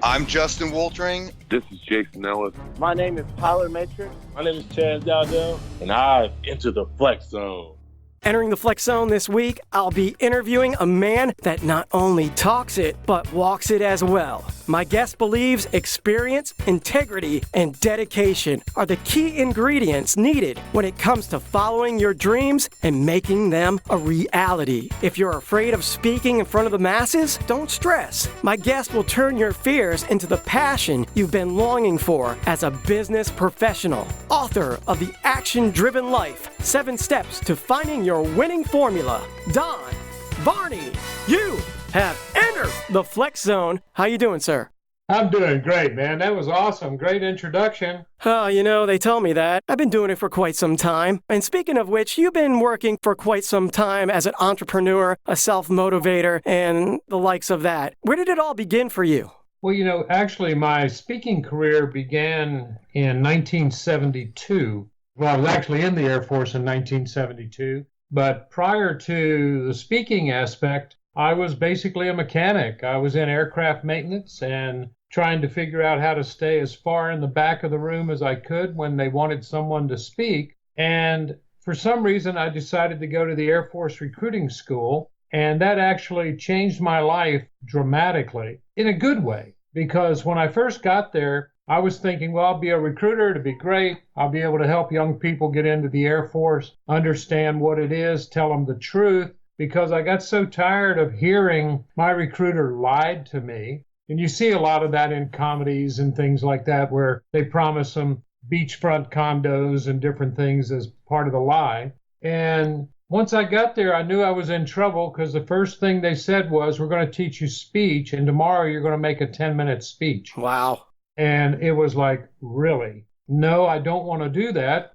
I'm Justin Woltering. This is Jason Ellis. My name is Tyler Matrix. My name is Chaz Dowdell, and I enter the Flex Zone. Entering the Flex Zone this week, I'll be interviewing a man that not only talks it, but walks it as well. My guest believes experience, integrity, and dedication are the key ingredients needed when it comes to following your dreams and making them a reality. If you're afraid of speaking in front of the masses, don't stress. My guest will turn your fears into the passion you've been longing for as a business professional. Author of The Action-Driven Life, 7 Steps to Finding Your Winning Formula, Don Varney. You have entered the Flex Zone. How you doing, sir? I'm doing great, man. That was awesome. Great introduction. Oh, they tell me that. I've been doing it for quite some time. And speaking of which, you've been working for quite some time as an entrepreneur, a self-motivator, and the likes of that. Where did it all begin for you? Well, actually, my speaking career began in 1972. Well, I was actually in the Air Force in 1972. But prior to the speaking aspect, I was basically a mechanic. I was in aircraft maintenance and trying to figure out how to stay as far in the back of the room as I could when they wanted someone to speak. And for some reason, I decided to go to the Air Force recruiting school. And that actually changed my life dramatically in a good way. Because when I first got there, I was thinking, well, I'll be a recruiter. It'd be great. I'll be able to help young people get into the Air Force, understand what it is, tell them the truth, because I got so tired of hearing my recruiter lied to me. And you see a lot of that in comedies and things like that, where they promise them beachfront condos and different things as part of the lie. And once I got there, I knew I was in trouble because the first thing they said was, we're going to teach you speech, and tomorrow you're going to make a 10-minute speech. Wow. And it was like, really? No, I don't want to do that.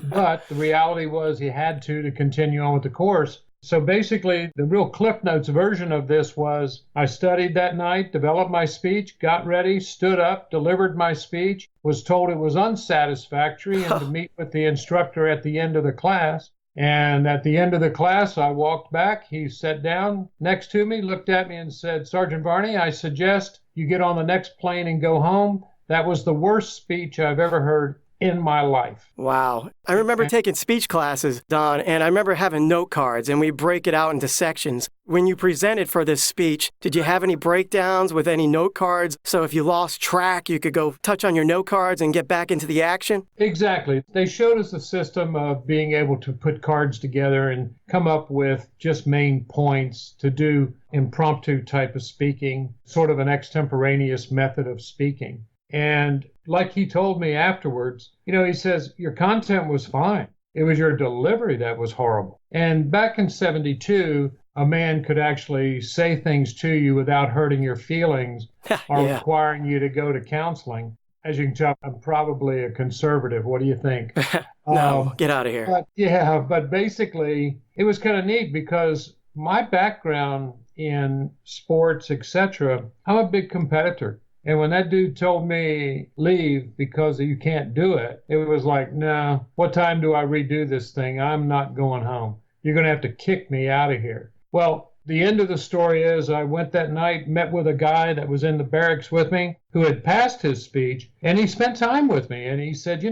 But the reality was he had to continue on with the course. So basically, the real Cliff Notes version of this was I studied that night, developed my speech, got ready, stood up, delivered my speech, was told it was unsatisfactory and to meet with the instructor at the end of the class. And at the end of the class, I walked back. He sat down next to me, looked at me and said, Sergeant Varney, I suggest you get on the next plane and go home. That was the worst speech I've ever heard in my life. Wow. I remember taking speech classes, Don, and I remember having note cards, and we break it out into sections. When you presented for this speech, did you have any breakdowns with any note cards? So if you lost track, you could go touch on your note cards and get back into the action? Exactly. They showed us the system of being able to put cards together and come up with just main points to do impromptu type of speaking, sort of an extemporaneous method of speaking. And like he told me afterwards, he says, your content was fine. It was your delivery that was horrible. And back in 72, a man could actually say things to you without hurting your feelings or requiring you to go to counseling. As you can tell, I'm probably a conservative. What do you think? No, get out of here. But basically, it was kind of neat because my background in sports, etc., I'm a big competitor. And when that dude told me leave because you can't do it, it was like, no, what time do I redo this thing? I'm not going home. You're going to have to kick me out of here. Well, the end of the story is I went that night, met with a guy that was in the barracks with me who had passed his speech, and he spent time with me. And he said,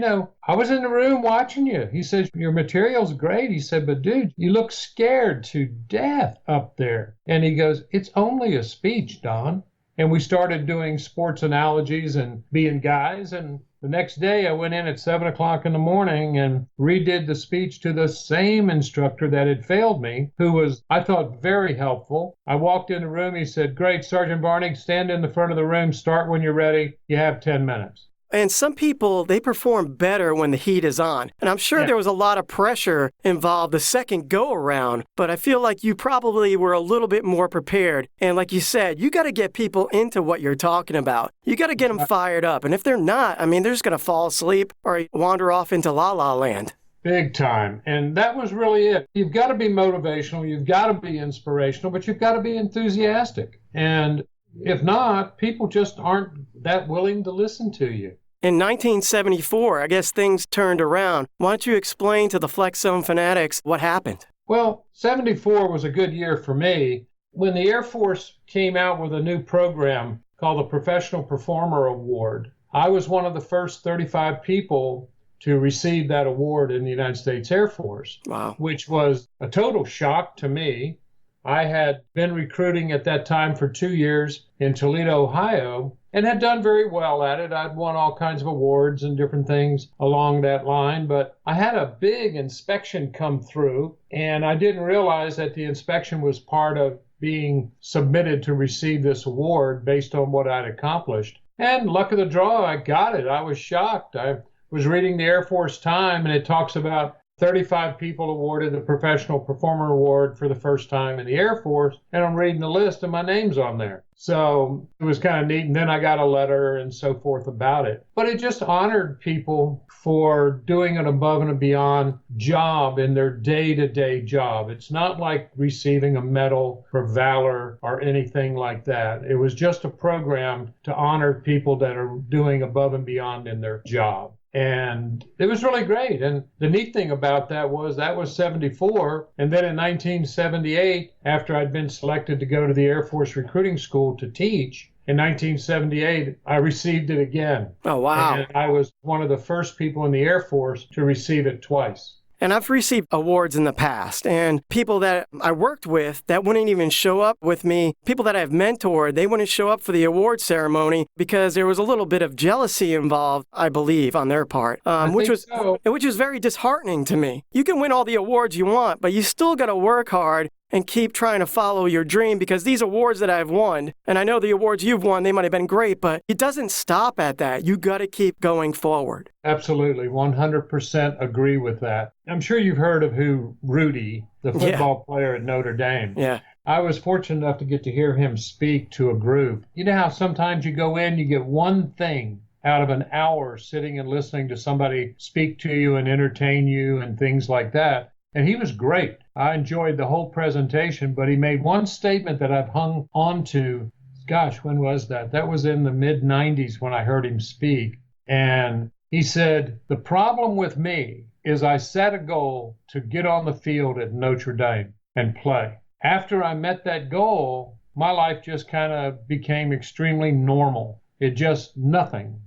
I was in the room watching you. He said, your material's great. He said, but dude, you look scared to death up there. And he goes, it's only a speech, Don. And we started doing sports analogies and being guys. And the next day I went in at 7 o'clock in the morning and redid the speech to the same instructor that had failed me, who was, I thought, very helpful. I walked in the room. He said, great, Sergeant Varney, stand in the front of the room. Start when you're ready. You have 10 minutes. And some people, they perform better when the heat is on. And I'm sure there was a lot of pressure involved the second go-around, but I feel like you probably were a little bit more prepared. And like you said, you got to get people into what you're talking about. You got to get them fired up. And if they're not, they're just going to fall asleep or wander off into la-la land. Big time. And that was really it. You've got to be motivational. You've got to be inspirational, but you've got to be enthusiastic. And if not, people just aren't that willing to listen to you. In 1974, I guess things turned around. Why don't you explain to the Flex Zone fanatics what happened? Well, 74 was a good year for me. when the Air Force came out with a new program called the Professional Performer Award, I was one of the first 35 people to receive that award in the United States Air Force. Wow. Which was a total shock to me. I had been recruiting at that time for 2 years in Toledo, Ohio, and had done very well at it. I'd won all kinds of awards and different things along that line, but I had a big inspection come through, and I didn't realize that the inspection was part of being submitted to receive this award based on what I'd accomplished. And luck of the draw, I got it. I was shocked. I was reading the Air Force Time, and it talks about 35 people awarded the Professional Performer Award for the first time in the Air Force, and I'm reading the list and my name's on there. So it was kind of neat, and then I got a letter and so forth about it. But it just honored people for doing an above and beyond job in their day-to-day job. It's not like receiving a medal for valor or anything like that. It was just a program to honor people that are doing above and beyond in their job. And it was really great. And the neat thing about that was 74. And then in 1978, after I'd been selected to go to the Air Force recruiting school to teach, in 1978, I received it again. Oh, wow. And I was one of the first people in the Air Force to receive it twice. And I've received awards in the past, and people that I worked with that wouldn't even show up with me, people that I've mentored, they wouldn't show up for the award ceremony because there was a little bit of jealousy involved, I believe, on their part, which was very disheartening to me. You can win all the awards you want, but you still got to work hard and keep trying to follow your dream, because these awards that I've won, and I know the awards you've won, they might have been great, but it doesn't stop at that. You got to keep going forward. Absolutely. 100% agree with that. I'm sure you've heard of Rudy, the football player at Notre Dame. Yeah. I was fortunate enough to get to hear him speak to a group. You know how sometimes you go in, you get one thing out of an hour sitting and listening to somebody speak to you and entertain you and things like that. And he was great. I enjoyed the whole presentation, but he made one statement that I've hung on to. Gosh, when was that? That was in the mid-90s when I heard him speak. And he said, the problem with me is I set a goal to get on the field at Notre Dame and play. After I met that goal, my life just kind of became extremely normal. It just nothing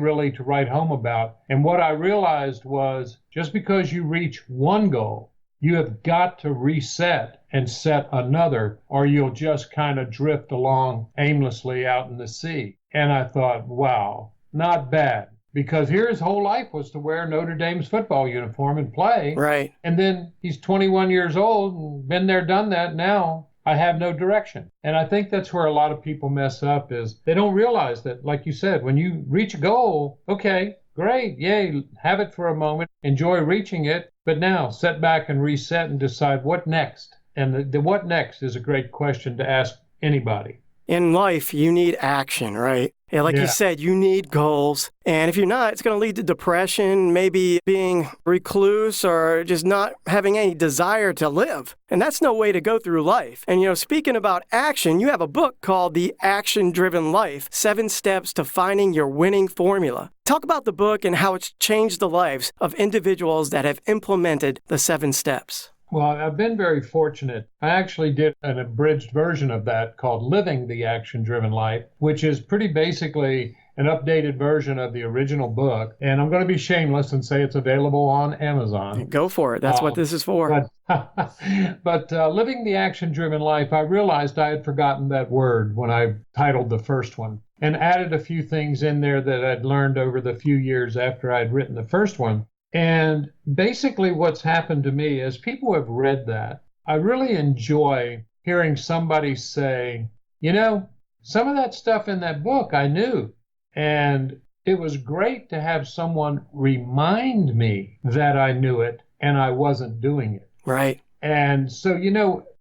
really to write home about. And what I realized was just because you reach one goal, you have got to reset and set another, or you'll just kind of drift along aimlessly out in the sea. And I thought, wow, not bad. Because here his whole life was to wear Notre Dame's football uniform and play. Right. And then he's 21 years old and been there, done that. Now I have no direction. And I think that's where a lot of people mess up, is they don't realize that, like you said, when you reach a goal, okay, great, yay, have it for a moment, enjoy reaching it, but now set back and reset and decide what next. And the what next is a great question to ask anybody. In life, you need action, right? Yeah, like you said, you need goals. And if you're not, it's going to lead to depression, maybe being recluse, or just not having any desire to live. And that's no way to go through life. And, speaking about action, you have a book called The Action-Driven Life, 7 Steps to Finding Your Winning Formula. Talk about the book and how it's changed the lives of individuals that have implemented the 7 steps. Well, I've been very fortunate. I actually did an abridged version of that called Living the Action-Driven Life, which is pretty basically an updated version of the original book. And I'm going to be shameless and say it's available on Amazon. Go for it. That's what this is for. But Living the Action-Driven Life, I realized I had forgotten that word when I titled the first one, and added a few things in there that I'd learned over the few years after I'd written the first one. And basically what's happened to me is people have read that. I really enjoy hearing somebody say, some of that stuff in that book I knew. And it was great to have someone remind me that I knew it and I wasn't doing it. Right. And so,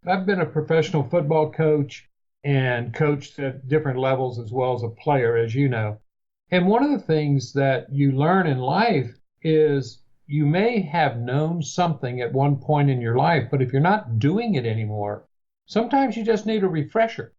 I've been a professional football coach and coached at different levels as well as a player, as you know. And one of the things that you learn in life is you may have known something at one point in your life, but if you're not doing it anymore, sometimes you just need a refresher.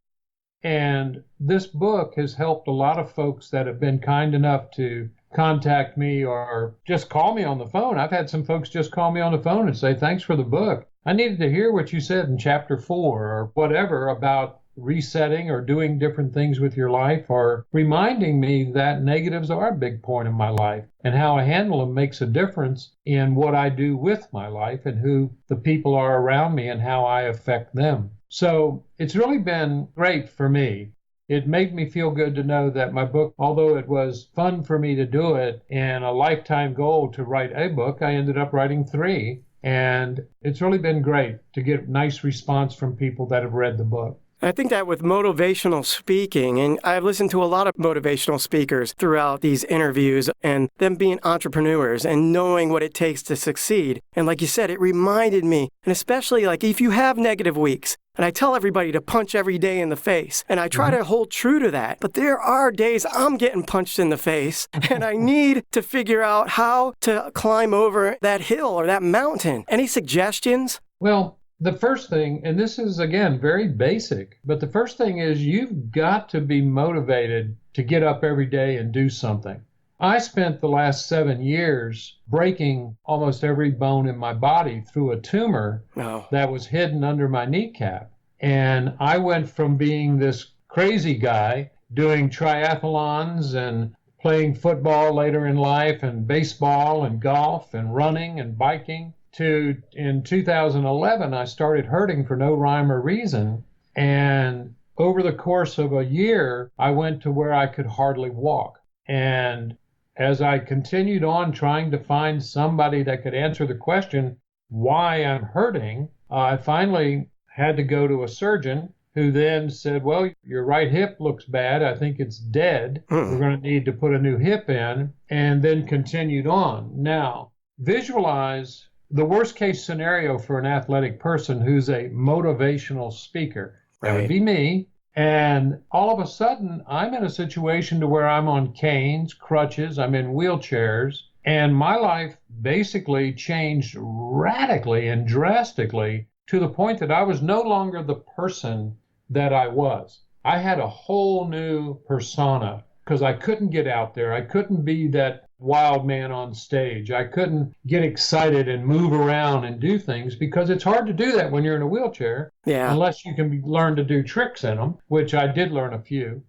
And this book has helped a lot of folks that have been kind enough to contact me or just call me on the phone. I've had some folks just call me on the phone and say, thanks for the book. I needed to hear what you said in chapter 4 or whatever about resetting or doing different things with your life, or reminding me that negatives are a big point in my life and how I handle them makes a difference in what I do with my life and who the people are around me and how I affect them. So it's really been great for me. It made me feel good to know that my book, although it was fun for me to do it and a lifetime goal to write a book, I ended up writing 3. And it's really been great to get nice response from people that have read the book. I think that with motivational speaking, and I've listened to a lot of motivational speakers throughout these interviews, and them being entrepreneurs and knowing what it takes to succeed. And like you said, it reminded me, and especially like if you have negative weeks, and I tell everybody to punch every day in the face, and I try to hold true to that, but there are days I'm getting punched in the face, and I need to figure out how to climb over that hill or that mountain. Any suggestions? Well, the first thing, and this is, again, very basic, but the first thing is you've got to be motivated to get up every day and do something. I spent the last 7 years breaking almost every bone in my body through a tumor that was hidden under my kneecap. And I went from being this crazy guy doing triathlons and playing football later in life and baseball and golf and running and biking to, in 2011, I started hurting for no rhyme or reason. And over the course of a year, I went to where I could hardly walk. And as I continued on trying to find somebody that could answer the question, why I'm hurting, I finally had to go to a surgeon who then said, well, your right hip looks bad. I think it's dead. We're going to need to put a new hip in, and then continued on. Now, visualize the worst case scenario for an athletic person who's a motivational speaker. That would be me. And all of a sudden, I'm in a situation to where I'm on canes, crutches, I'm in wheelchairs, and my life basically changed radically and drastically to the point that I was no longer the person that I was. I had a whole new persona because I couldn't get out there. I couldn't be that wild man on stage. I couldn't get excited and move around and do things because it's hard to do that when you're in a wheelchair, unless you can learn to do tricks in them, which I did learn a few.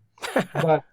But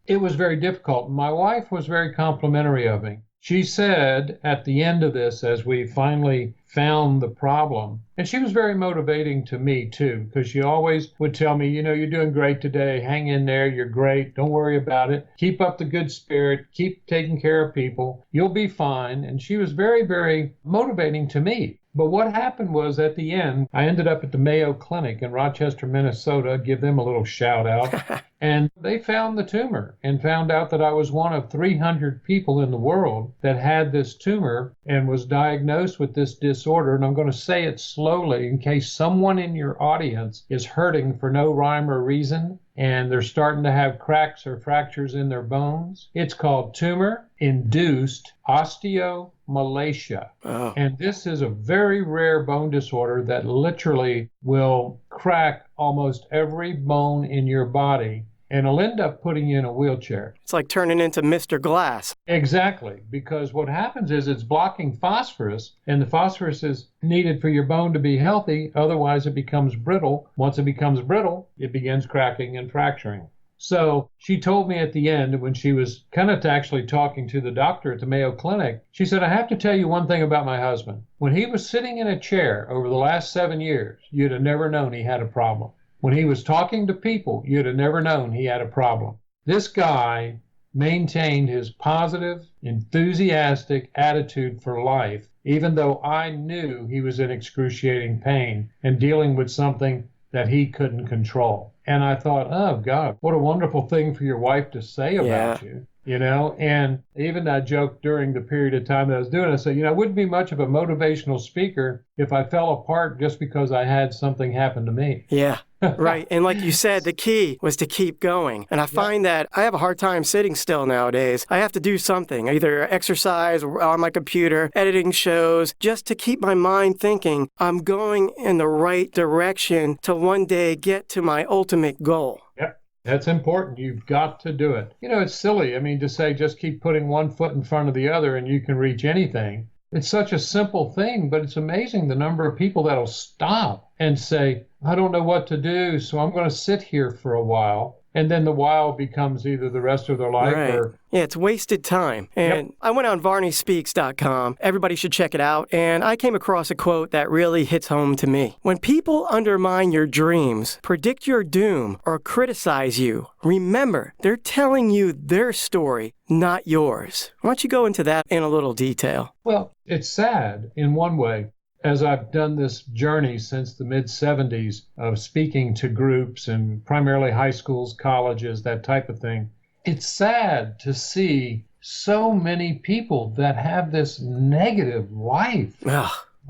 it was very difficult. My wife was very complimentary of me. She said at the end of this, as we finally found the problem, and she was very motivating to me too, because she always would tell me, you know, you're doing great today. Hang in there. You're great. Don't worry about it. Keep up the good spirit. Keep taking care of people. You'll be fine. And she was very, very motivating to me. But what happened was at the end, I ended up at the Mayo Clinic in Rochester, Minnesota, give them a little shout out. And they found the tumor and found out that I was one of 300 people in the world that had this tumor and was diagnosed with this disorder. And I'm going to say it slowly in case someone in your audience is hurting for no rhyme or reason and they're starting to have cracks or fractures in their bones. It's called tumor-induced osteomalacia. And this is a very rare bone disorder that literally will crack almost every bone in your body and it'll end up putting you in a wheelchair. It's like turning into Mr. Glass. Exactly, because what happens is it's blocking phosphorus, and the phosphorus is needed for your bone to be healthy, otherwise it becomes brittle. Once it becomes brittle, it begins cracking and fracturing. So she told me at the end, when she was kind of actually talking to the doctor at the Mayo Clinic, she said, I have to tell you one thing about my husband. When he was sitting in a chair over the last 7 years, you'd have never known he had a problem. When he was talking to people, you'd have never known he had a problem. This guy maintained his positive, enthusiastic attitude for life, even though I knew he was in excruciating pain and dealing with something that he couldn't control. And I thought, oh, God, what a wonderful thing for your wife to say about you. You know, and even I joked during the period of time that I was doing it, I said, you know, I wouldn't be much of a motivational speaker if I fell apart just because I had something happen to me. Yeah. Right. And like you said, the key was to keep going. And I find that I have a hard time sitting still nowadays. I have to do something, either exercise or on my computer, editing shows, just to keep my mind thinking I'm going in the right direction to one day get to my ultimate goal. Yep. That's important. You've got to do it. You know, it's silly. I mean, to say just keep putting one foot in front of the other and you can reach anything. It's such a simple thing, but it's amazing the number of people that'll stop and say, I don't know what to do, so I'm going to sit here for a while. And then the while becomes either the rest of their life Right. or... Yeah, it's wasted time. And I went on varneyspeaks.com. Everybody should check it out. And I came across a quote that really hits home to me. When people undermine your dreams, predict your doom, or criticize you, remember, they're telling you their story, not yours. Why don't you go into that in a little detail? Well, it's sad in one way. As I've done this journey since the mid-'70s of speaking to groups and primarily high schools, colleges, that type of thing, it's sad to see so many people that have this negative life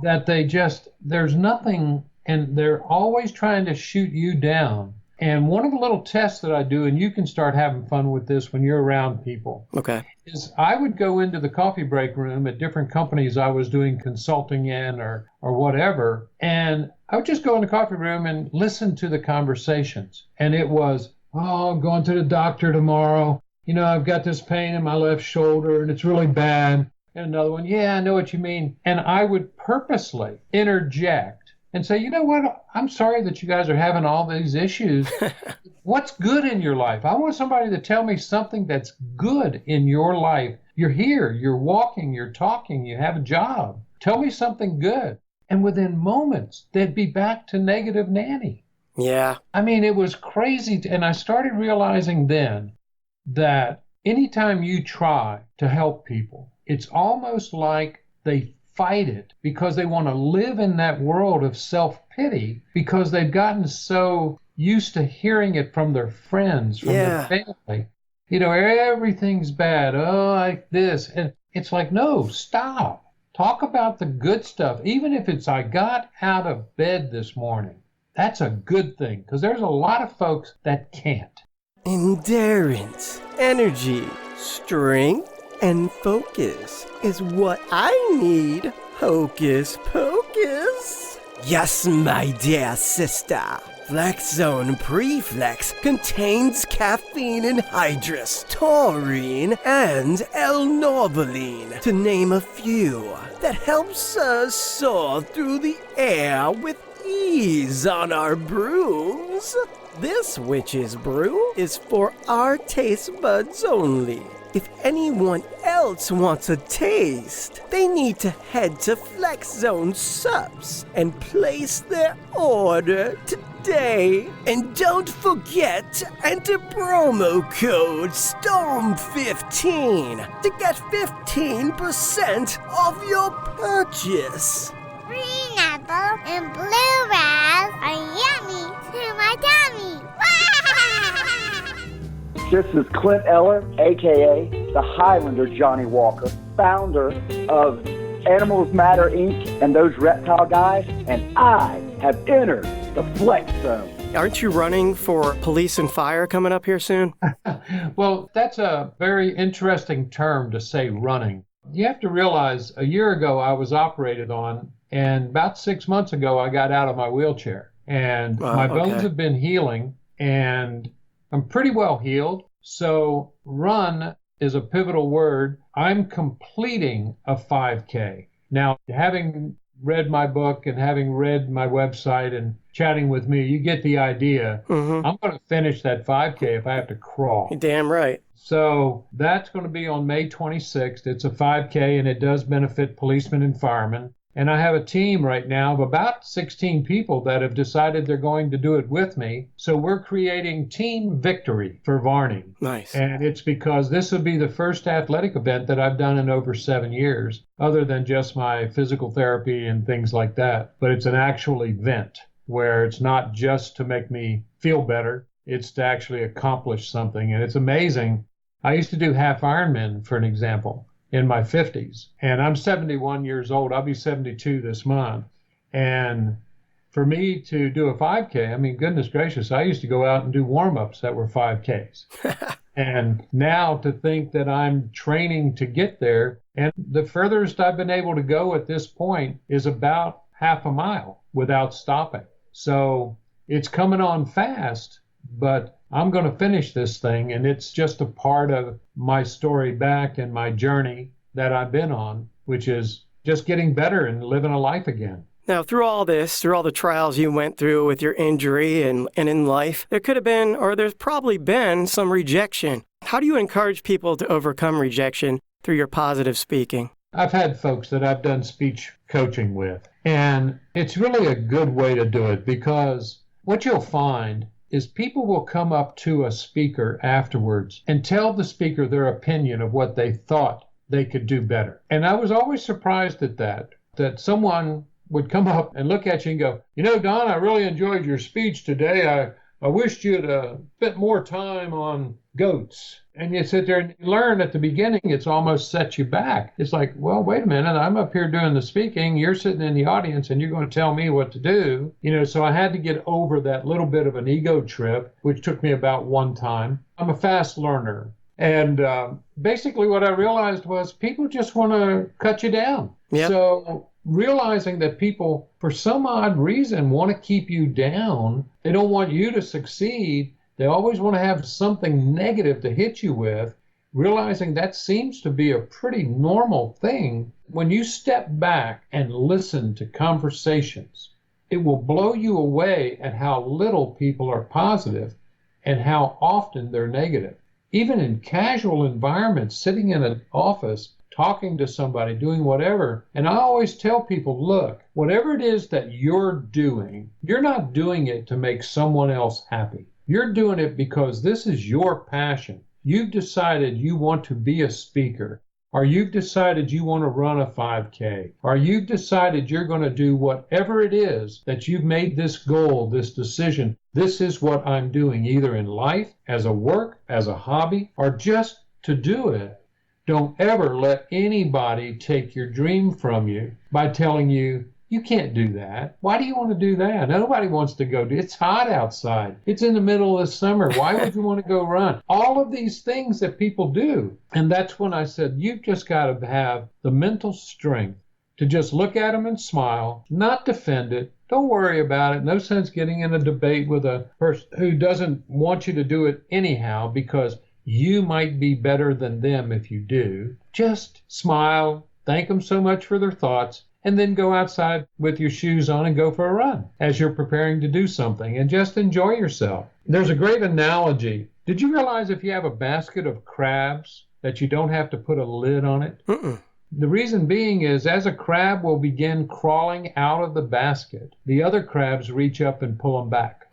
that there's nothing, and they're always trying to shoot you down. And one of the little tests that I do, and you can start having fun with this when you're around people, is I would go into the coffee break room at different companies I was doing consulting in or whatever, and I would just go in the coffee room and listen to the conversations. And it was, I'm going to the doctor tomorrow. I've got this pain in my left shoulder, and it's really bad. And another one, yeah, I know what you mean. And I would purposely interject and say, you know what, I'm sorry that you guys are having all these issues. What's good in your life? I want somebody to tell me something that's good in your life. You're here, you're walking, you're talking, you have a job. Tell me something good. And within moments, they'd be back to negative Nanny. Yeah. I mean, it was crazy. And I started realizing then that anytime you try to help people, it's almost like they fight it because they want to live in that world of self-pity because they've gotten so used to hearing it from their friends, from their family. Everything's bad. Oh, like this. And it's like, no, stop. Talk about the good stuff. Even if it's, I got out of bed this morning. That's a good thing because there's a lot of folks that can't. Endurance, energy, strength, and focus is what I need. Hocus pocus. Yes, my dear sister. Flexzone Preflex contains caffeine anhydrous, taurine, and L-norvaline, to name a few, that helps us soar through the air with ease on our brooms. This witch's brew is for our taste buds only. If anyone else wants a taste, they need to head to Flexzone Subs and place their order today. And don't forget to enter promo code STORM15 to get 15% off your purchase. Green apple and blueberries are yummy to my tummy. This is Clint Eller, a.k.a. the Highlander Johnny Walker, founder of Animals Matter, Inc. and those reptile guys, and I have entered the Flex Zone. Aren't you running for police and fire coming up here soon? Well, that's a very interesting term to say, running. You have to realize a year ago I was operated on, and about 6 months ago I got out of my wheelchair. And my bones have been healing, and I'm pretty well healed. So run is a pivotal word. I'm completing a 5K. Now, having read my book and having read my website and chatting with me, you get the idea. I'm going to finish that 5K if I have to crawl. You're damn right. So that's going to be on May 26th. It's a 5K, and it does benefit policemen and firemen. And I have a team right now of about 16 people that have decided they're going to do it with me. So we're creating Team Victory for Varney. Nice. And it's because this will be the first athletic event that I've done in over 7 years, other than just my physical therapy and things like that. But it's an actual event where it's not just to make me feel better. It's to actually accomplish something. And it's amazing. I used to do half Ironman, for an example, in my 50s. And I'm 71 years old. I'll be 72 this month. And for me to do a 5K, I mean, goodness gracious, I used to go out and do warm-ups that were 5Ks. And now to think that I'm training to get there, and the furthest I've been able to go at this point is about half a mile without stopping. So it's coming on fast, but I'm going to finish this thing, and it's just a part of my story back and my journey that I've been on, which is just getting better and living a life again. Now, through all this, through all the trials you went through with your injury and in life, there could have been, or there's probably been, some rejection. How do you encourage people to overcome rejection through your positive speaking? I've had folks that I've done speech coaching with, and it's really a good way to do it, because what you'll find is people will come up to a speaker afterwards and tell the speaker their opinion of what they thought they could do better. And I was always surprised at that someone would come up and look at you and go, Don, I really enjoyed your speech today. I wished you'd spent more time on goats. And you sit there and learn at the beginning, it's almost set you back. It's like, well, wait a minute, I'm up here doing the speaking, you're sitting in the audience and you're going to tell me what to do. So I had to get over that little bit of an ego trip, which took me about one time. I'm a fast learner. And basically what I realized was people just want to cut you down. Yep. So realizing that people, for some odd reason, want to keep you down, they don't want you to succeed, they always want to have something negative to hit you with, realizing that seems to be a pretty normal thing. When you step back and listen to conversations, it will blow you away at how little people are positive and how often they're negative. Even in casual environments, sitting in an office, talking to somebody, doing whatever. And I always tell people, look, whatever it is that you're doing, you're not doing it to make someone else happy. You're doing it because this is your passion. You've decided you want to be a speaker, or you've decided you want to run a 5K, or you've decided you're going to do whatever it is that you've made this goal, this decision. This is what I'm doing, either in life, as a work, as a hobby, or just to do it. Don't ever let anybody take your dream from you by telling you, you can't do that. Why do you want to do that? Nobody wants to go. It's hot outside. It's in the middle of the summer. Why would you want to go run? All of these things that people do. And that's when I said, you've just got to have the mental strength to just look at them and smile, not defend it. Don't worry about it. No sense getting in a debate with a person who doesn't want you to do it anyhow, because you might be better than them if you do. Just smile, thank them so much for their thoughts, and then go outside with your shoes on and go for a run as you're preparing to do something, and just enjoy yourself. There's a great analogy. Did you realize if you have a basket of crabs that you don't have to put a lid on it? The reason being is as a crab will begin crawling out of the basket, the other crabs reach up and pull them back.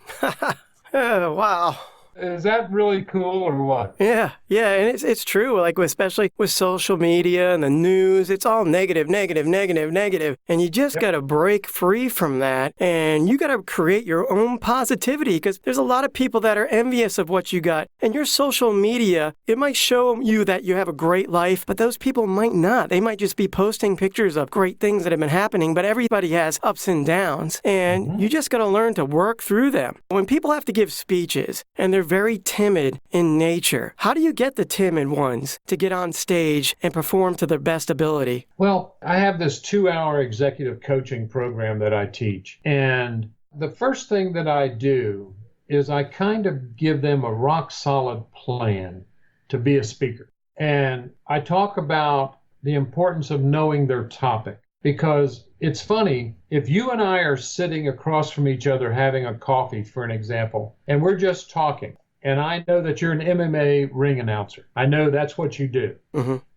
Oh, wow. Is that really cool or what? Yeah, and it's true. Like, especially with social media and the news, it's all negative. And you just got to break free from that. And you got to create your own positivity, because there's a lot of people that are envious of what you got. And your social media, it might show you that you have a great life, but those people might not. They might just be posting pictures of great things that have been happening, but everybody has ups and downs. And you just got to learn to work through them. When people have to give speeches and they're very timid in nature, how do you get the timid ones to get on stage and perform to their best ability? Well, I have this 2-hour executive coaching program that I teach. And the first thing that I do is I kind of give them a rock solid plan to be a speaker. And I talk about the importance of knowing their topic. Because it's funny, if you and I are sitting across from each other having a coffee, for an example, and we're just talking, and I know that you're an MMA ring announcer. I know that's what you do.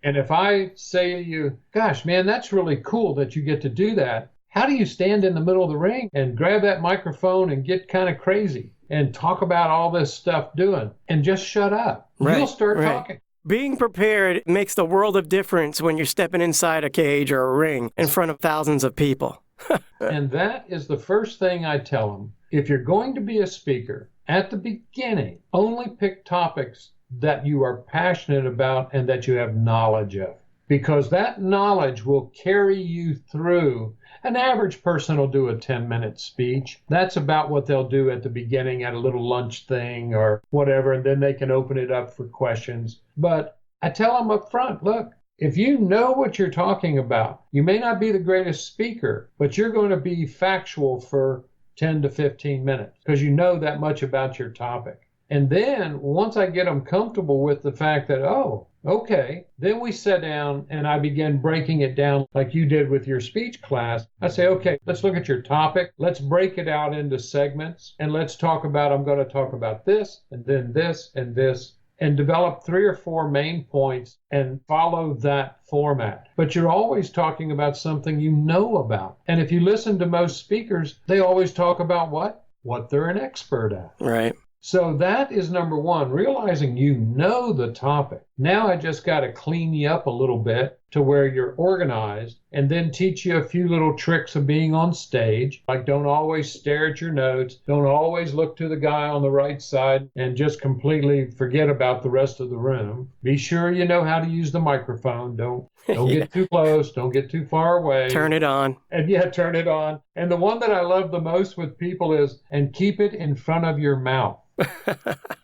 And if I say to you, gosh, man, that's really cool that you get to do that. How do you stand in the middle of the ring and grab that microphone and get kind of crazy and talk about all this stuff doing and just shut up? You'll start talking. Being prepared makes the world of difference when you're stepping inside a cage or a ring in front of thousands of people. And that is the first thing I tell them. If you're going to be a speaker, at the beginning, only pick topics that you are passionate about and that you have knowledge of, because that knowledge will carry you through. An average person will do a 10-minute speech. That's about what they'll do at the beginning at a little lunch thing or whatever, and then they can open it up for questions. But I tell them up front, look, if you know what you're talking about, you may not be the greatest speaker, but you're going to be factual for 10 to 15 minutes because you know that much about your topic. And then once I get them comfortable with the fact that, oh, okay, then we sat down and I began breaking it down like you did with your speech class. I say, okay, let's look at your topic. Let's break it out into segments and let's talk about, I'm going to talk about this and then this and this, and develop 3 or 4 main points and follow that format. But you're always talking about something you know about. And if you listen to most speakers, they always talk about what? What they're an expert at. Right. So that is number one, realizing you know the topic. Now I just got to clean you up a little bit to where you're organized and then teach you a few little tricks of being on stage. Like don't always stare at your notes. Don't always look to the guy on the right side and just completely forget about the rest of the room. Be sure you know how to use the microphone. Don't Yeah. get too close. Don't get too far away. Turn it on. And yeah, turn it on. And the one that I love the most with people is, and keep it in front of your mouth.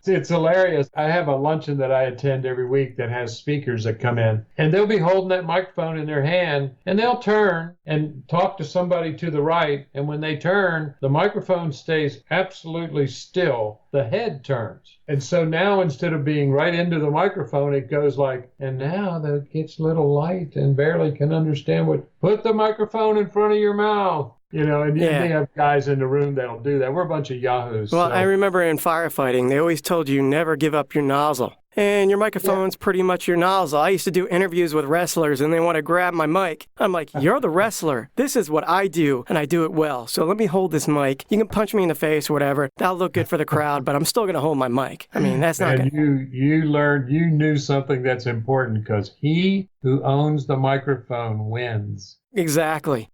It's hilarious. I have a luncheon that I attend every week that has speakers that come in, and they'll be holding that microphone in their hand, and they'll turn and talk to somebody to the right. And when they turn, the microphone stays absolutely still. The head turns. And so now instead of being right into the microphone, it goes like, and now that gets a little light and barely can understand what, put the microphone in front of your mouth. You know, and Yeah. they have guys in the room that'll do that. We're a bunch of yahoos. Well, so. I remember in firefighting, they always told you never give up your nozzle. And your microphone's pretty much your nozzle. I used to do interviews with wrestlers and they want to grab my mic. I'm like, you're the wrestler. This is what I do, and I do it well. So let me hold this mic. You can punch me in the face or whatever. That'll look good for the crowd, but I'm still going to hold my mic. I mean, that's not And good. you learned, you knew something that's important because he who owns the microphone wins. Exactly.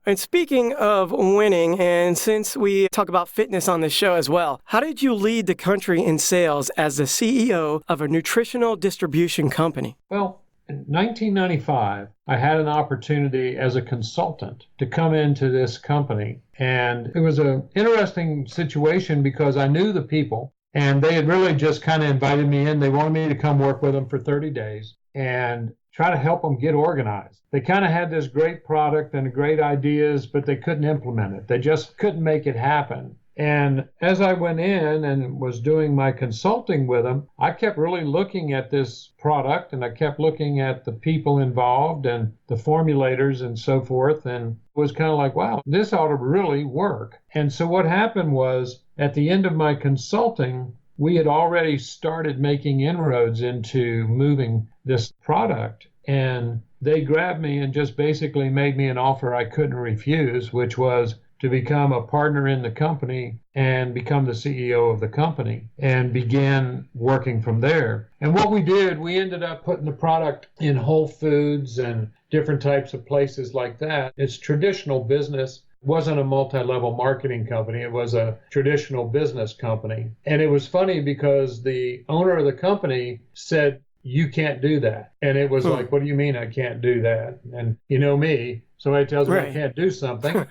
And speaking of winning, and since we talk about fitness on this show as well, how did you lead the country in sales as the CEO of a nutritional distribution company? Well, in 1995, I had an opportunity as a consultant to come into this company. And it was an interesting situation because I knew the people and they had really just kind of invited me in. They wanted me to come work with them for 30 days and try to help them get organized. They kind of had this great product and great ideas, but they couldn't implement it. They just couldn't make it happen. And as I went in and was doing my consulting with them, I kept really looking at this product and I kept looking at the people involved and the formulators and so forth, and was kind of like, wow, this ought to really work. And so what happened was at the end of my consulting, we had already started making inroads into moving this product. And they grabbed me and just basically made me an offer I couldn't refuse, which was to become a partner in the company and become the CEO of the company, and began working from there. And what we did, we ended up putting the product in Whole Foods and different types of places like that. It's traditional business. It wasn't a multi-level marketing company. It was a traditional business company. And it was funny because the owner of the company said, you can't do that. And it was like, what do you mean I can't do that? And you know me, somebody tells me I can't do something.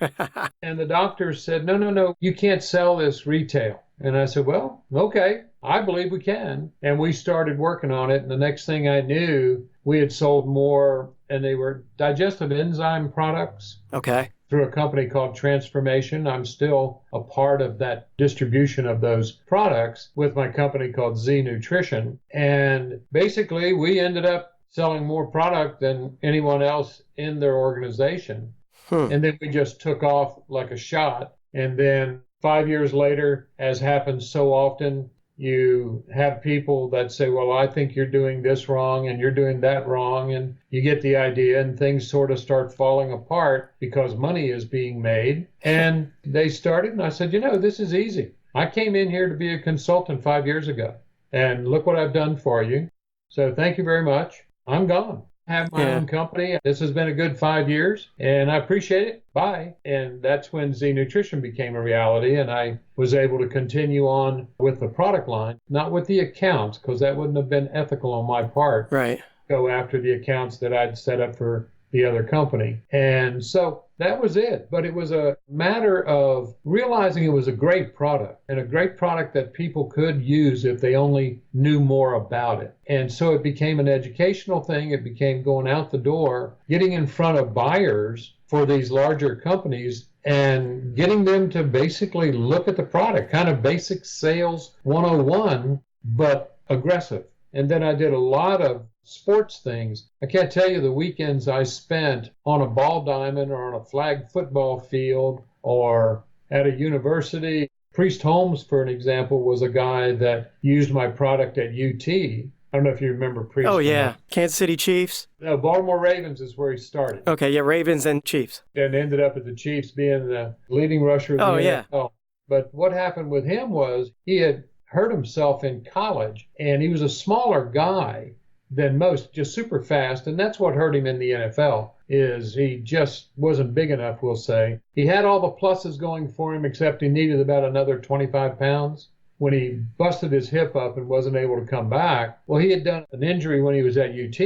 And the doctor said, no, you can't sell this retail. And I said, well, okay, I believe we can. And we started working on it. And the next thing I knew, we had sold more, and they were digestive enzyme products. Okay. Through a company called Transformation. I'm still a part of that distribution of those products with my company called Z Nutrition. And basically, we ended up selling more product than anyone else in their organization. And then we just took off like a shot. And then 5 years later, as happens so often, you have people that say, well, I think you're doing this wrong and you're doing that wrong. And you get the idea and things sort of start falling apart because money is being made. And they started, and I said, this is easy. I came in here to be a consultant 5 years ago. And look what I've done for you. So thank you very much. I'm gone. I have my own company. This has been a good 5 years, and I appreciate it. Bye. And that's when Z Nutrition became a reality, and I was able to continue on with the product line, not with the accounts, because that wouldn't have been ethical on my part. Right. Go after the accounts that I'd set up for the other company. And so that was it. But it was a matter of realizing it was a great product, and a great product that people could use if they only knew more about it. And so it became an educational thing. It became going out the door, getting in front of buyers for these larger companies and getting them to basically look at the product, kind of basic sales 101, but aggressive. And then I did a lot of sports things. I can't tell you the weekends I spent on a ball diamond or on a flag football field or at a university. Priest Holmes, for an example, was a guy that used my product at UT. I don't know if you remember Priest. Oh, yeah. Kansas City Chiefs. No, Baltimore Ravens is where he started. Okay, yeah, Ravens and Chiefs. And ended up at the Chiefs being the leading rusher of the NFL. But what happened with him was he had hurt himself in college, and he was a smaller guy than most, just super fast, and that's what hurt him in the NFL, is he just wasn't big enough, we'll say. He had all the pluses going for him, except he needed about another 25 pounds. When he busted his hip up and wasn't able to come back, well, he had done an injury when he was at UT,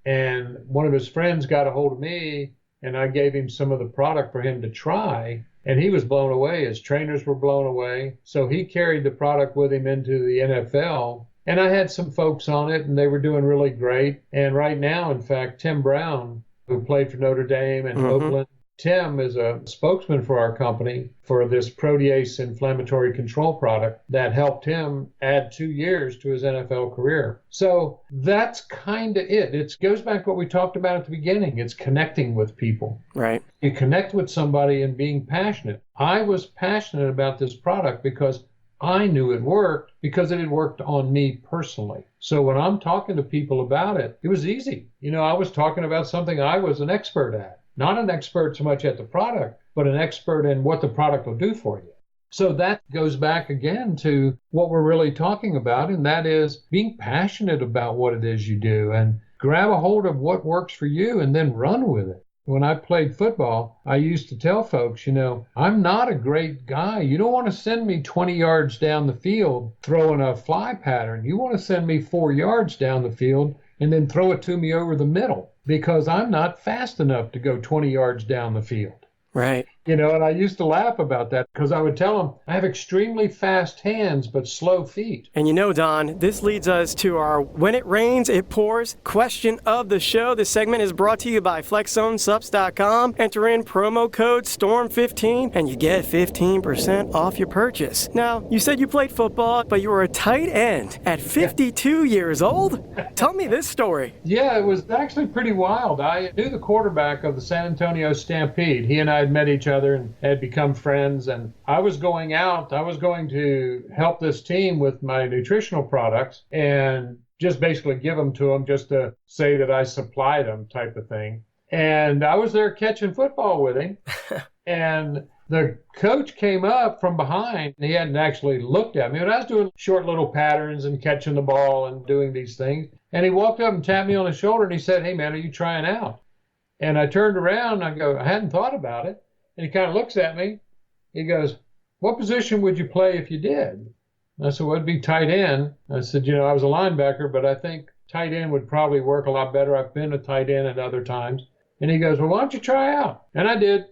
and one of his friends got a hold of me, and I gave him some of the product for him to try, and he was blown away. His trainers were blown away. So he carried the product with him into the NFL. And I had some folks on it, and they were doing really great. And right now, in fact, Tim Brown, who played for Notre Dame and Oakland, Tim is a spokesman for our company for this protease inflammatory control product that helped him add 2 years to his NFL career. So that's kind of it. It goes back to what we talked about at the beginning. It's connecting with people. Right. You connect with somebody and being passionate. I was passionate about this product because I knew it worked because it had worked on me personally. So when I'm talking to people about it, it was easy. You know, I was talking about something I was an expert at. Not an expert so much at the product, but an expert in what the product will do for you. So that goes back again to what we're really talking about, and that is being passionate about what it is you do and grab a hold of what works for you and then run with it. When I played football, I used to tell folks, you know, I'm not a great guy. You don't want to send me 20 yards down the field throwing a fly pattern. You want to send me 4 yards down the field and then throw it to me over the middle, because I'm not fast enough to go 20 yards down the field. Right. You know, and I used to laugh about that because I would tell them I have extremely fast hands but slow feet. And you know, Don, this leads us to our When It Rains, It Pours question of the show. This segment is brought to you by FlexZoneSups.com. Enter in promo code STORM15 and you get 15% off your purchase. Now, you said you played football, but you were a tight end at 52 years old? Tell me this story. Yeah, it was actually pretty wild. I knew the quarterback of the San Antonio Stampede. He and I had met each other and had become friends, and I was going to help this team with my nutritional products and just basically give them to them just to say that I supplied them type of thing. And I was there catching football with him, and the coach came up from behind, and he hadn't actually looked at me, but I was doing short little patterns and catching the ball and doing these things, and he walked up and tapped me on the shoulder, and he said, "Hey man, are you trying out?" And I turned around and I go, "I hadn't thought about it." And he kind of looks at me. He goes, "What position would you play if you did?" And I said, "Well, it'd be tight end." I said, "You know, I was a linebacker, but I think tight end would probably work a lot better. I've been a tight end at other times." And he goes, "Well, why don't you try out?" And I did,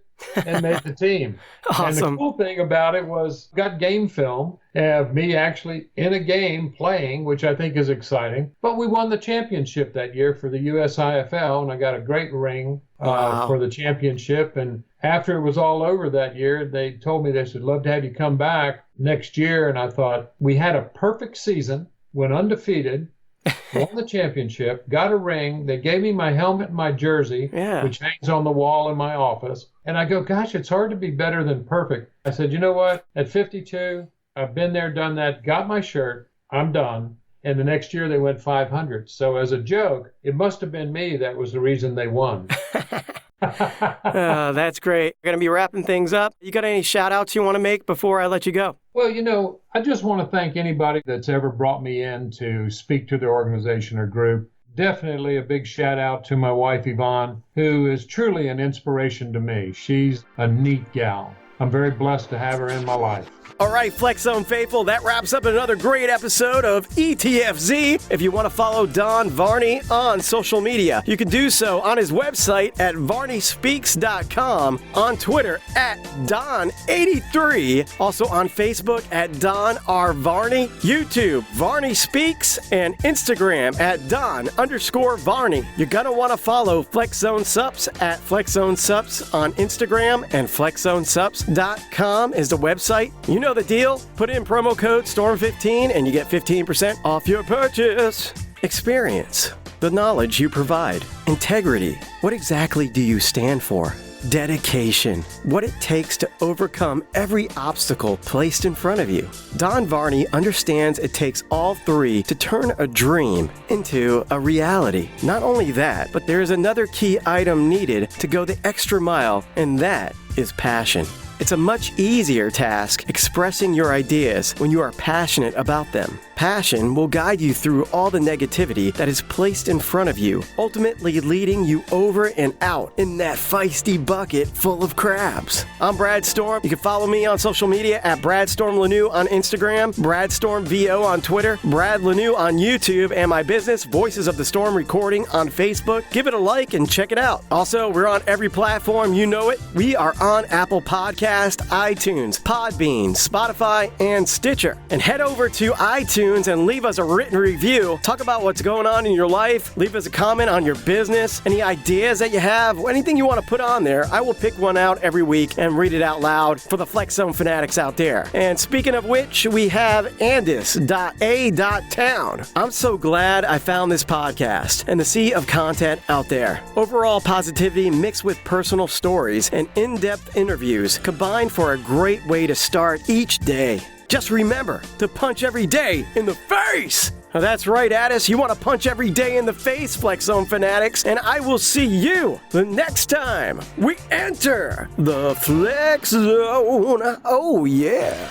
and made the team. Awesome. And the cool thing about it was got game film of me actually in a game playing, which I think is exciting. But we won the championship that year for the USIFL, and I got a great ring for the championship. And after it was all over that year, they told me they should love to have you come back next year. And I thought, we had a perfect season, went undefeated, won the championship, got a ring. They gave me my helmet and my jersey, which hangs on the wall in my office. And I go, gosh, it's hard to be better than perfect. I said, you know what? At 52, I've been there, done that, got my shirt, I'm done. And the next year they went 500. So as a joke, it must have been me that was the reason they won. That's great. We're going to be wrapping things up. You got any shout outs you want to make before I let you go? Well, you know, I just want to thank anybody that's ever brought me in to speak to their organization or group. Definitely a big shout out to my wife, Yvonne, who is truly an inspiration to me. She's a neat gal. I'm very blessed to have her in my life. All right, Flex Zone faithful, that wraps up another great episode of ETFZ. If you want to follow Don Varney on social media, you can do so on his website at varneyspeaks.com, on Twitter at Don83, also on Facebook at Don R. Varney, YouTube, Varney Speaks, and Instagram at Don_Varney. You're going to want to follow Flex Zone Sups at Flex Zone Sups on Instagram, and FlexZoneSups.com is the website. You know the deal. Put in promo code STORM15 and you get 15% off your purchase. Experience the knowledge you provide. Integrity. What exactly do you stand for? Dedication. What it takes to overcome every obstacle placed in front of you. Don Varney understands it takes all three to turn a dream into a reality. Not only that, but there is another key item needed to go the extra mile, and that is passion. It's a much easier task expressing your ideas when you are passionate about them. Passion will guide you through all the negativity that is placed in front of you, ultimately leading you over and out in that feisty bucket full of crabs. I'm Brad Storm. You can follow me on social media at Brad Storm Lanou on Instagram, Brad Storm VO on Twitter, Brad Lanou on YouTube, and my business, Voices of the Storm Recording, on Facebook. Give it a like and check it out. Also, we're on every platform, you know it. We are on Apple Podcast, iTunes, Podbean, Spotify, and Stitcher. And head over to iTunes and leave us a written review. Talk about what's going on in your life. Leave us a comment on your business, any ideas that you have, anything you want to put on there. I will pick one out every week and read it out loud for the Flex Zone fanatics out there. And speaking of which, we have Andis.A.Town. I'm so glad I found this podcast and the sea of content out there. Overall positivity mixed with personal stories and in-depth interviews combined for a great way to start each day. Just remember to punch every day in the face. Now that's right, Addis. You want to punch every day in the face, Flex Zone fanatics. And I will see you the next time we enter the Flex Zone. Oh, yeah.